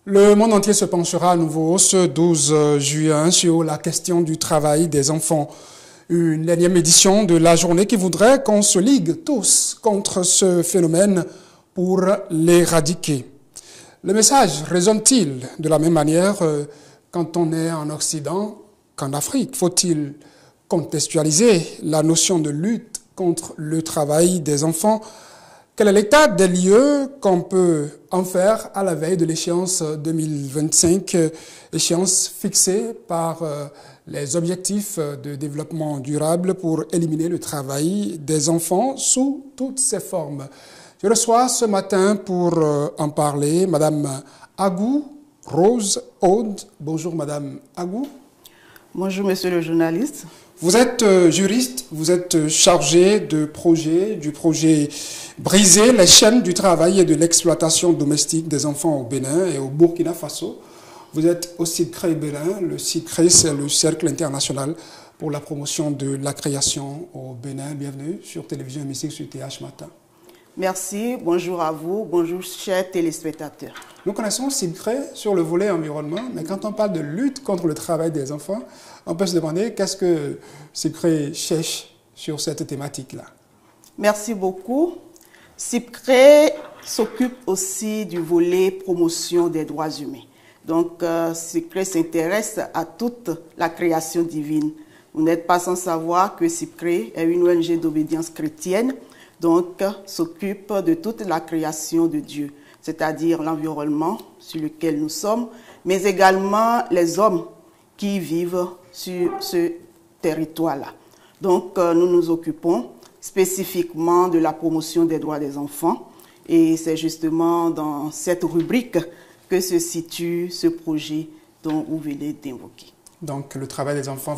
Le monde entier se penchera à nouveau ce 12 juin sur la question du travail des enfants. Une énième édition de la journée qui voudrait qu'on se ligue tous contre ce phénomène pour l'éradiquer. Le message résonne-t-il de la même manière quand on est en Occident qu'en Afrique? Faut-il contextualiser la notion de lutte contre le travail des enfants? Quel est l'état des lieux qu'on peut en faire à la veille de l'échéance 2025, échéance fixée par les objectifs de développement durable pour éliminer le travail des enfants sous toutes ses formes? Je reçois ce matin pour en parler Madame Agou Rose Aude. Bonjour Madame Agou. Bonjour monsieur le journaliste. Vous êtes juriste, vous êtes chargé du projet Briser les chaînes du travail et de l'exploitation domestique des enfants au Bénin et au Burkina Faso. Vous êtes au CIDCRE Bénin. Le CIDCRE, c'est le Cercle international pour la promotion de la création au Bénin. Bienvenue sur Télévision Hémicycle sur TH Matin. Merci, bonjour à vous, bonjour chers téléspectateurs. Nous connaissons CIDCRE sur le volet environnement, mais quand on parle de lutte contre le travail des enfants, on peut se demander qu'est-ce que CIDCRE cherche sur cette thématique-là. Merci beaucoup. CIDCRE s'occupe aussi du volet promotion des droits humains. Donc, CIDCRE s'intéresse à toute la création divine. Vous n'êtes pas sans savoir que CIDCRE est une ONG d'obédience chrétienne, donc s'occupe de toute la création de Dieu, c'est-à-dire l'environnement sur lequel nous sommes, mais également les hommes qui vivent sur ce territoire-là. Donc, nous nous occupons spécifiquement de la promotion des droits des enfants, et c'est justement dans cette rubrique que se situe ce projet dont vous venez d'invoquer. Donc, le travail des enfants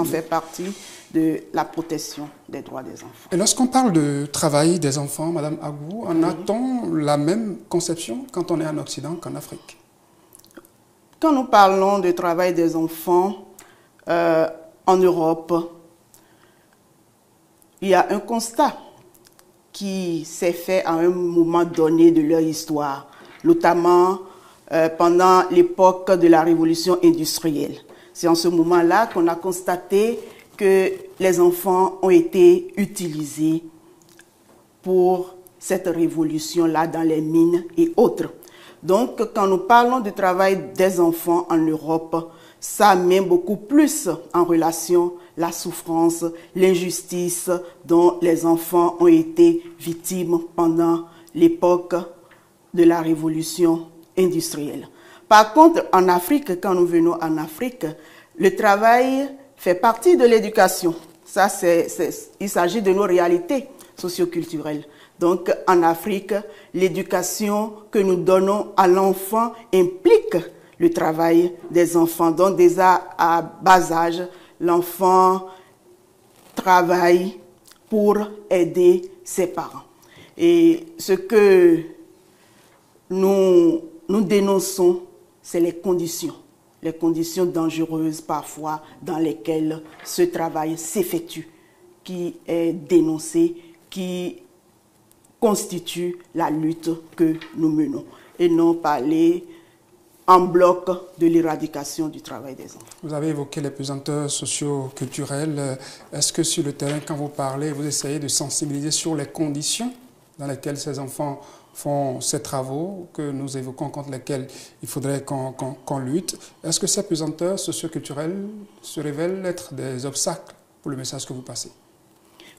fait partie de la protection des droits des enfants. Et lorsqu'on parle de travail des enfants, Madame Agou, on a-t-on la même conception quand on est en Occident qu'en Afrique? Quand nous parlons de travail des enfants en Europe, il y a un constat qui s'est fait à un moment donné de leur histoire, notamment pendant l'époque de la révolution industrielle. C'est en ce moment-là qu'on a constaté que les enfants ont été utilisés pour cette révolution-là dans les mines et autres. Donc, quand nous parlons du travail des enfants en Europe, ça met beaucoup plus en relation la souffrance, l'injustice dont les enfants ont été victimes pendant l'époque de la révolution industrielle. Par contre, en Afrique, quand nous venons en Afrique, le travail fait partie de l'éducation. Ça, il s'agit de nos réalités socioculturelles. Donc, en Afrique, l'éducation que nous donnons à l'enfant implique le travail des enfants. Donc, déjà à bas âge, l'enfant travaille pour aider ses parents. Et ce que nous dénonçons, c'est les conditions dangereuses parfois dans lesquelles ce travail s'effectue, qui est dénoncé, qui constitue la lutte que nous menons, et non parler en bloc de l'éradication du travail des enfants. Vous avez évoqué les pesanteurs socio-culturelles. Est-ce que sur le terrain, quand vous parlez, vous essayez de sensibiliser sur les conditions dans lesquelles ces enfants font ces travaux que nous évoquons, contre lesquels il faudrait qu'on lutte? Est-ce que ces pesanteurs socio-culturelles se révèlent être des obstacles pour le message que vous passez?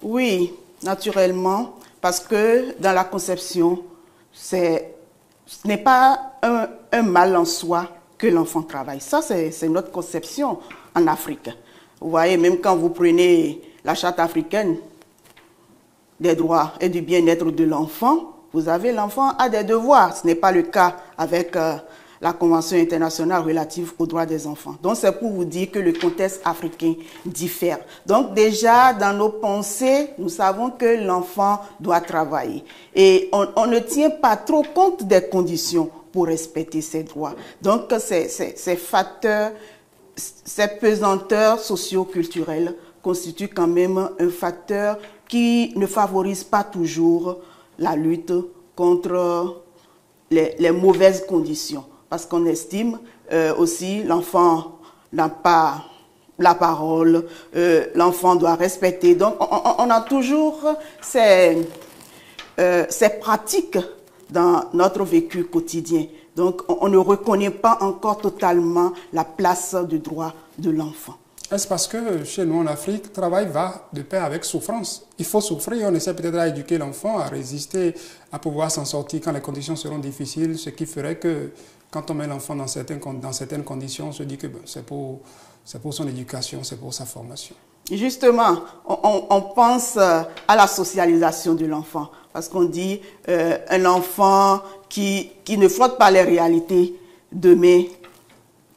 Oui, naturellement, parce que dans la conception, ce n'est pas un mal en soi que l'enfant travaille. Ça, c'est notre conception en Afrique. Vous voyez, même quand vous prenez la charte africaine des droits et du bien-être de l'enfant, vous avez l'enfant a des devoirs. Ce n'est pas le cas avec la Convention internationale relative aux droits des enfants. Donc, c'est pour vous dire que le contexte africain diffère. Donc, déjà, dans nos pensées, nous savons que l'enfant doit travailler. Et on ne tient pas trop compte des conditions pour respecter ses droits. Donc, ces facteurs, ces pesanteurs socio-culturels constituent quand même un facteur qui ne favorise pas toujours la lutte contre les mauvaises conditions. parce qu'on estime aussi l'enfant n'a pas la parole, l'enfant doit respecter. Donc, on a toujours ces pratiques dans notre vécu quotidien. Donc, on ne reconnaît pas encore totalement la place du droit de l'enfant. Est-ce parce que chez nous en Afrique, le travail va de pair avec souffrance? Il faut souffrir, on essaie peut-être d'éduquer l'enfant à résister, à pouvoir s'en sortir quand les conditions seront difficiles, ce qui ferait que quand on met l'enfant dans certaines conditions, on se dit que ben, c'est pour son éducation, c'est pour sa formation. Justement, on pense à la socialisation de l'enfant, parce qu'on dit un enfant qui ne flotte pas les réalités, demain,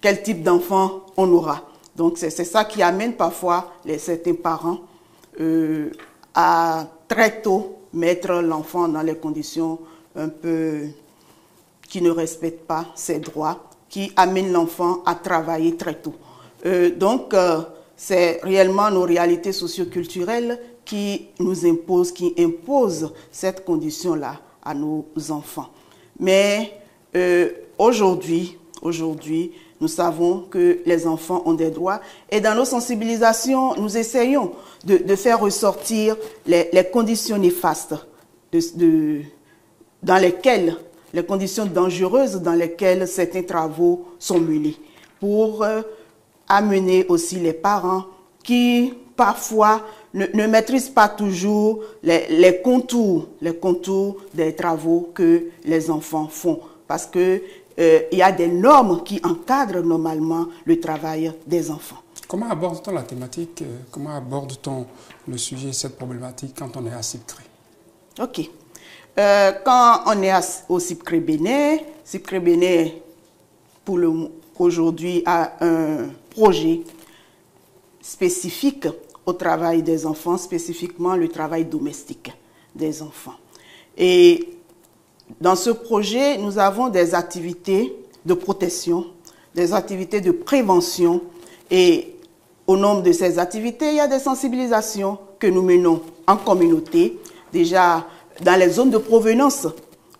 quel type d'enfant on aura. Donc c'est ça qui amène parfois certains parents à très tôt mettre l'enfant dans les conditions un peu qui ne respectent pas ses droits, qui amènent l'enfant à travailler très tôt. Donc c'est réellement nos réalités socioculturelles qui nous imposent, qui imposent cette condition-là à nos enfants. Mais aujourd'hui, nous savons que les enfants ont des droits et dans nos sensibilisations, nous essayons de faire ressortir les conditions néfastes dans lesquelles, les conditions dangereuses dans lesquelles certains travaux sont menés pour amener aussi les parents qui parfois ne maîtrisent pas toujours les contours des travaux que les enfants font parce que il y a des normes qui encadrent normalement le travail des enfants. Comment aborde-t-on la thématique, comment aborde-t-on le sujet, cette problématique quand on est à CIPCRE? Ok. Quand on est au CIPCRE Bénin, aujourd'hui a un projet spécifique au travail des enfants, spécifiquement le travail domestique des enfants. Et dans ce projet, nous avons des activités de protection, des activités de prévention et au nombre de ces activités, il y a des sensibilisations que nous menons en communauté, déjà dans les zones de provenance,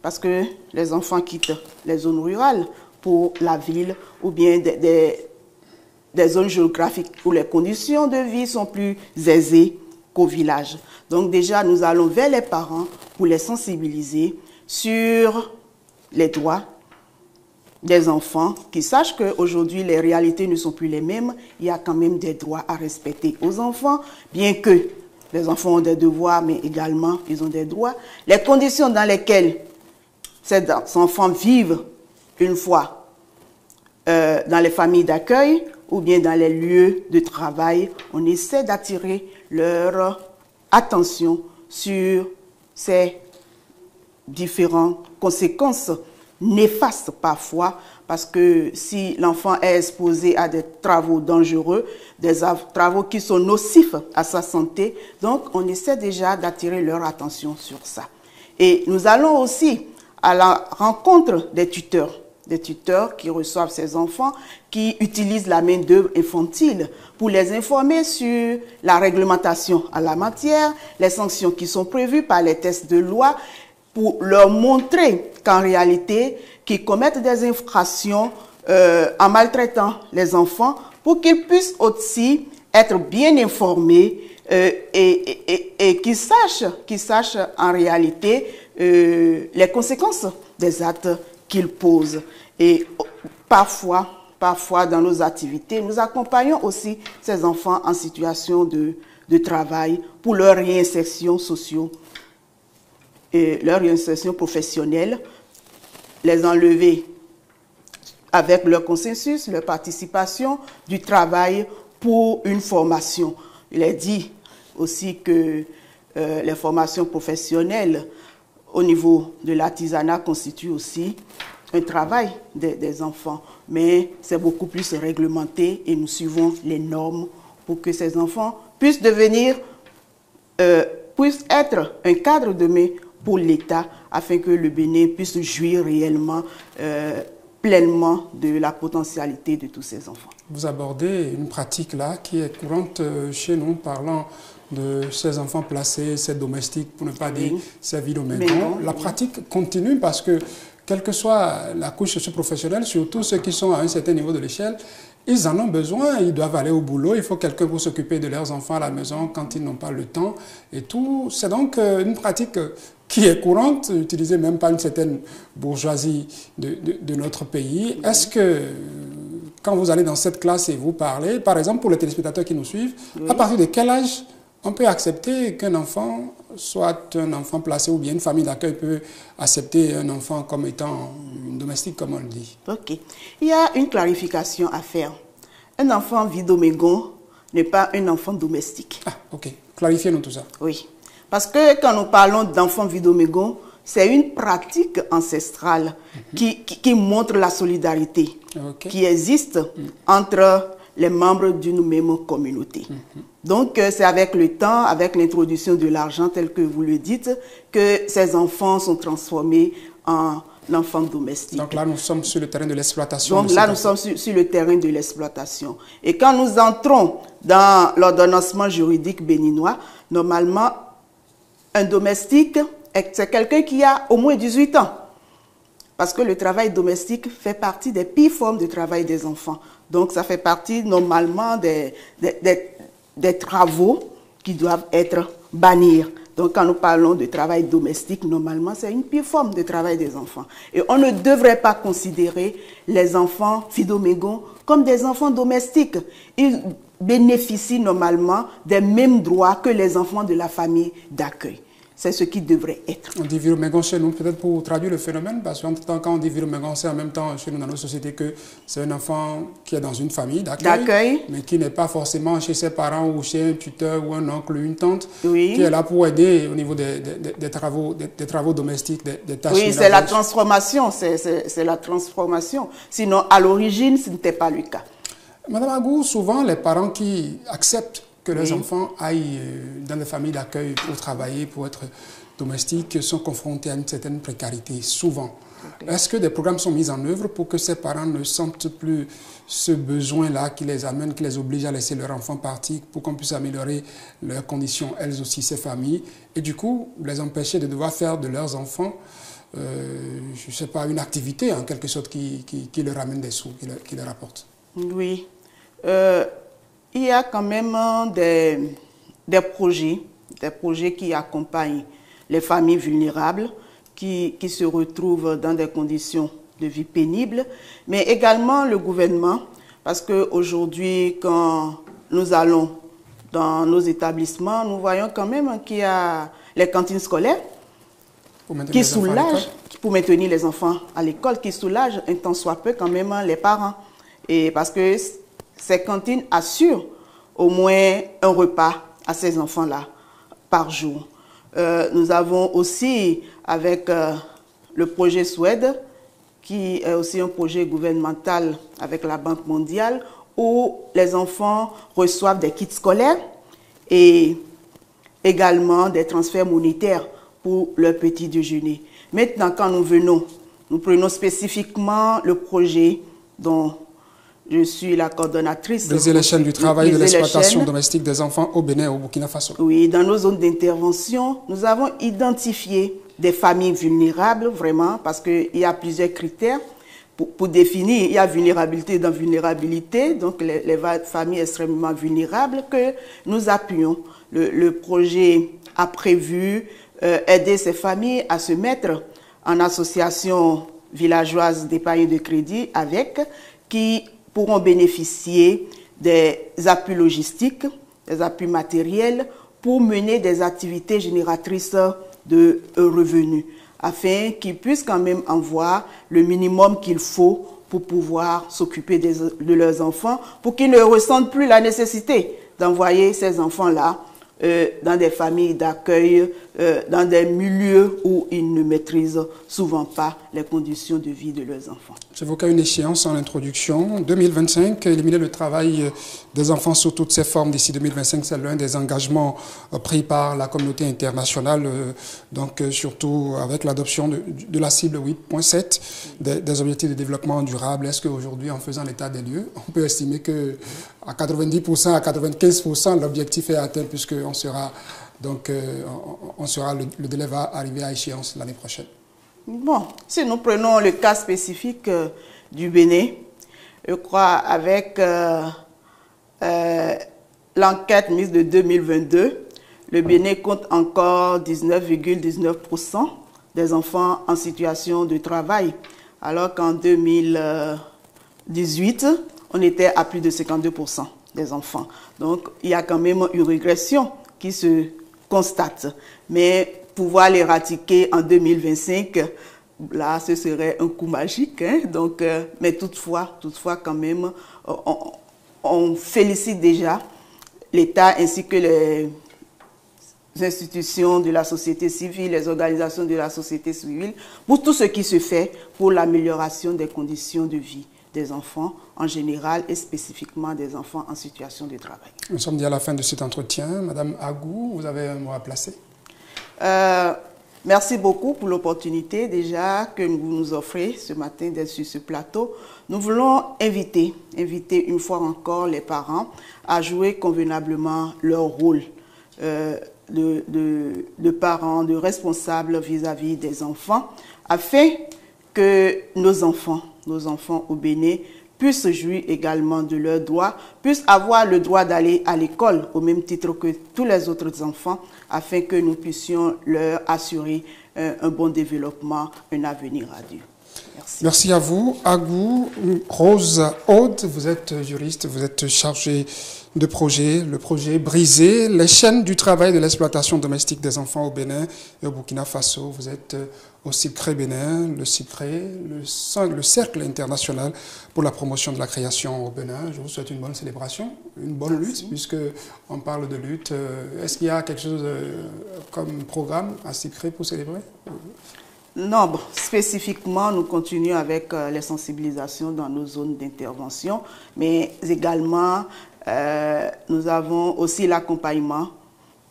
parce que les enfants quittent les zones rurales pour la ville ou bien des zones géographiques où les conditions de vie sont plus aisées qu'au village. Donc déjà, nous allons vers les parents pour les sensibiliser sur les droits des enfants, qui sachent qu'aujourd'hui les réalités ne sont plus les mêmes, il y a quand même des droits à respecter aux enfants, bien que les enfants ont des devoirs, mais également ils ont des droits. Les conditions dans lesquelles ces enfants vivent une fois dans les familles d'accueil ou bien dans les lieux de travail, on essaie d'attirer leur attention sur ces différentes conséquences néfastes parfois, parce que si l'enfant est exposé à des travaux dangereux, des travaux qui sont nocifs à sa santé, donc on essaie déjà d'attirer leur attention sur ça. Et nous allons aussi à la rencontre des tuteurs qui reçoivent ces enfants, qui utilisent la main-d'œuvre infantile pour les informer sur la réglementation en la matière, les sanctions qui sont prévues par les textes de loi, pour leur montrer qu'en réalité, qu'ils commettent des infractions en maltraitant les enfants, pour qu'ils puissent aussi être bien informés et qu'ils sachent en réalité les conséquences des actes qu'ils posent. Et parfois dans nos activités, nous accompagnons aussi ces enfants en situation de travail pour leur réinsertion et leur réinsertion professionnelle, les enlever avec leur consensus, leur participation du travail pour une formation. Il est dit aussi que les formations professionnelles au niveau de l'artisanat constituent aussi un travail des enfants, mais c'est beaucoup plus réglementé et nous suivons les normes pour que ces enfants puissent être un cadre demain pour l'État, afin que le Bénin puisse jouir réellement, pleinement de la potentialité de tous ces enfants. Vous abordez une pratique là qui est courante chez nous, parlant de ces enfants placés, ces domestiques, pour ne pas dire ces vides au maison. La pratique continue parce que quelle que soit la couche socio-professionnelle, surtout ceux qui sont à un certain niveau de l'échelle, ils en ont besoin, ils doivent aller au boulot, il faut quelqu'un pour s'occuper de leurs enfants à la maison quand ils n'ont pas le temps et tout. C'est donc une pratique qui est courante, utilisée même par une certaine bourgeoisie de notre pays. Est-ce que, quand vous allez dans cette classe et vous parlez, par exemple pour les téléspectateurs qui nous suivent, oui, à partir de quel âge on peut accepter qu'un enfant soit un enfant placé ou bien une famille d'accueil peut accepter un enfant comme étant une domestique, comme on le dit? Ok. Il y a une clarification à faire. Un enfant Vidomégon n'est pas un enfant domestique. Ah, ok. Clarifiez-nous tout ça. Oui. Parce que quand nous parlons d'enfants Vidomégon, c'est une pratique ancestrale qui montre la solidarité qui existe entre les membres d'une même communauté. Donc, c'est avec le temps, avec l'introduction de l'argent, tel que vous le dites, que ces enfants sont transformés en enfants domestiques. Donc là, nous sommes sur le terrain de l'exploitation. Donc là, nous sommes sur le terrain de l'exploitation. Et quand nous entrons dans l'ordonnancement juridique béninois, normalement, un domestique, c'est quelqu'un qui a au moins 18 ans. Parce que le travail domestique fait partie des pires formes de travail des enfants. Donc, ça fait partie normalement des travaux qui doivent être bannis. Donc, quand nous parlons de travail domestique, normalement, c'est une pire forme de travail des enfants. Et on ne devrait pas considérer les enfants Fidomégons comme des enfants domestiques. Ils bénéficient normalement des mêmes droits que les enfants de la famille d'accueil. C'est ce qui devrait être. On dit Vidomégon chez nous, peut-être pour traduire le phénomène, parce qu'en quand on dit Vidomégon, c'est en même temps chez nous dans nos sociétés que c'est un enfant qui est dans une famille d'accueil, mais qui n'est pas forcément chez ses parents ou chez un tuteur ou un oncle ou une tante, qui est là pour aider au niveau des travaux domestiques, des tâches. Oui, c'est la transformation, c'est la transformation. Sinon, à l'origine, ce n'était pas le cas. Madame Agou, souvent les parents qui acceptent que les enfants aillent dans des familles d'accueil pour travailler, pour être domestiques, sont confrontés à une certaine précarité, souvent. Est-ce que des programmes sont mis en œuvre pour que ces parents ne sentent plus ce besoin-là qui les amène, qui les oblige à laisser leur enfant partir, pour qu'on puisse améliorer leurs conditions, elles aussi, ces familles, et du coup, les empêcher de devoir faire de leurs enfants, je ne sais pas, une activité en quelque sorte qui leur amène des sous, qui leur apporte? Oui. Il y a quand même des projets qui accompagnent les familles vulnérables qui se retrouvent dans des conditions de vie pénibles, mais également le gouvernement, parce qu'aujourd'hui, quand nous allons dans nos établissements, nous voyons quand même qu'il y a les cantines scolaires qui soulagent, pour maintenir les enfants à l'école, qui soulagent un tant soit peu quand même les parents. Et parce que ces cantines assurent au moins un repas à ces enfants-là par jour. Nous avons aussi, avec le projet Suède, qui est aussi un projet gouvernemental avec la Banque mondiale, où les enfants reçoivent des kits scolaires et également des transferts monétaires pour leur petit déjeuner. Maintenant, quand nous prenons spécifiquement le projet dont je suis la coordonnatrice. Briser les chaînes du travail de l'exploitation domestique des enfants au Bénin et au Burkina Faso. Oui, dans nos zones d'intervention, nous avons identifié des familles vulnérables, vraiment, parce qu'il y a plusieurs critères pour définir. Il y a vulnérabilité dans vulnérabilité, donc les familles extrêmement vulnérables que nous appuyons. Le projet a prévu aider ces familles à se mettre en association villageoise d'épargne de crédit qui pourront bénéficier des appuis logistiques, des appuis matériels pour mener des activités génératrices de revenus, afin qu'ils puissent quand même avoir le minimum qu'il faut pour pouvoir s'occuper de leurs enfants, pour qu'ils ne ressentent plus la nécessité d'envoyer ces enfants-là dans des familles d'accueil, dans des milieux où ils ne maîtrisent souvent pas les conditions de vie de leurs enfants. J'évoquais une échéance en introduction. 2025, éliminer le travail des enfants sous toutes ses formes d'ici 2025, c'est l'un des engagements pris par la communauté internationale, donc surtout avec l'adoption de la cible 8.7 des objectifs de développement durable. Est-ce qu'aujourd'hui, en faisant l'état des lieux, on peut estimer que à 90%, à 95%, l'objectif est atteint puisque le délai va arriver à échéance l'année prochaine? Bon, si nous prenons le cas spécifique du Bénin, je crois avec l'enquête mise de 2022, le Bénin compte encore 19,19% des enfants en situation de travail, alors qu'en 2018, on était à plus de 52% des enfants. Donc, il y a quand même une régression qui se constate. Mais pouvoir l'éradiquer en 2025, là, ce serait un coup magique. Hein? Donc, mais toutefois, quand même, on félicite déjà l'État ainsi que les institutions de la société civile, les organisations de la société civile, pour tout ce qui se fait pour l'amélioration des conditions de vie des enfants en général et spécifiquement des enfants en situation de travail. Nous sommes déjà à la fin de cet entretien. Madame Agou, vous avez un mot à placer? Merci beaucoup pour l'opportunité déjà que vous nous offrez ce matin d'être sur ce plateau. Nous voulons inviter une fois encore les parents à jouer convenablement leur rôle de parents, de responsables vis-à-vis des enfants, afin que nos enfants au Bénin puissent jouir également de leurs droits, puissent avoir le droit d'aller à l'école au même titre que tous les autres enfants, afin que nous puissions leur assurer un bon développement, un avenir radieux. Merci. Merci à vous. Agou, Rose Aude, vous êtes juriste, vous êtes chargée de projet, le projet Briser les chaînes du travail de l'exploitation domestique des enfants au Bénin et au Burkina Faso. Vous êtes au CIPCRE Bénin, le Cercle international pour la promotion de la création au Bénin. Je vous souhaite une bonne célébration, une bonne lutte, puisqu'on parle de lutte. Est-ce qu'il y a quelque chose comme programme à CIPCRE pour célébrer? Non, bon, spécifiquement, nous continuons avec les sensibilisations dans nos zones d'intervention, mais également, nous avons aussi l'accompagnement,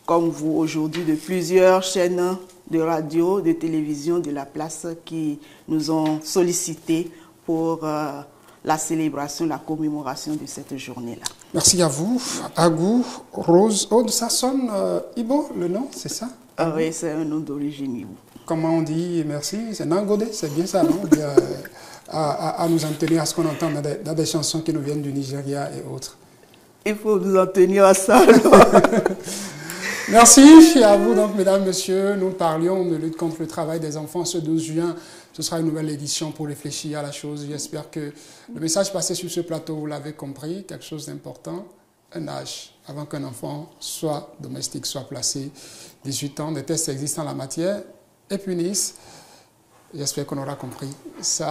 comme vous aujourd'hui, de plusieurs chaînes de radio, de télévision de la place qui nous ont sollicité pour la célébration, la commémoration de cette journée-là. Merci à vous. Agou, Rose Aude, ça sonne Ibo, le nom, c'est ça? Oui, c'est un nom d'origine Ibo. Comment on dit merci? C'est Nangodé, c'est bien ça, non? À nous en tenir à ce qu'on entend dans des chansons qui nous viennent du Nigeria et autres. Il faut nous en tenir à ça. Merci à vous, donc, mesdames, messieurs. Nous parlions de lutte contre le travail des enfants ce 12 juin. Ce sera une nouvelle édition pour réfléchir à la chose. J'espère que le message passé sur ce plateau, vous l'avez compris, quelque chose d'important. Un âge avant qu'un enfant soit domestique, soit placé. 18 ans, des tests existent en la matière et punissent. J'espère qu'on aura compris ça.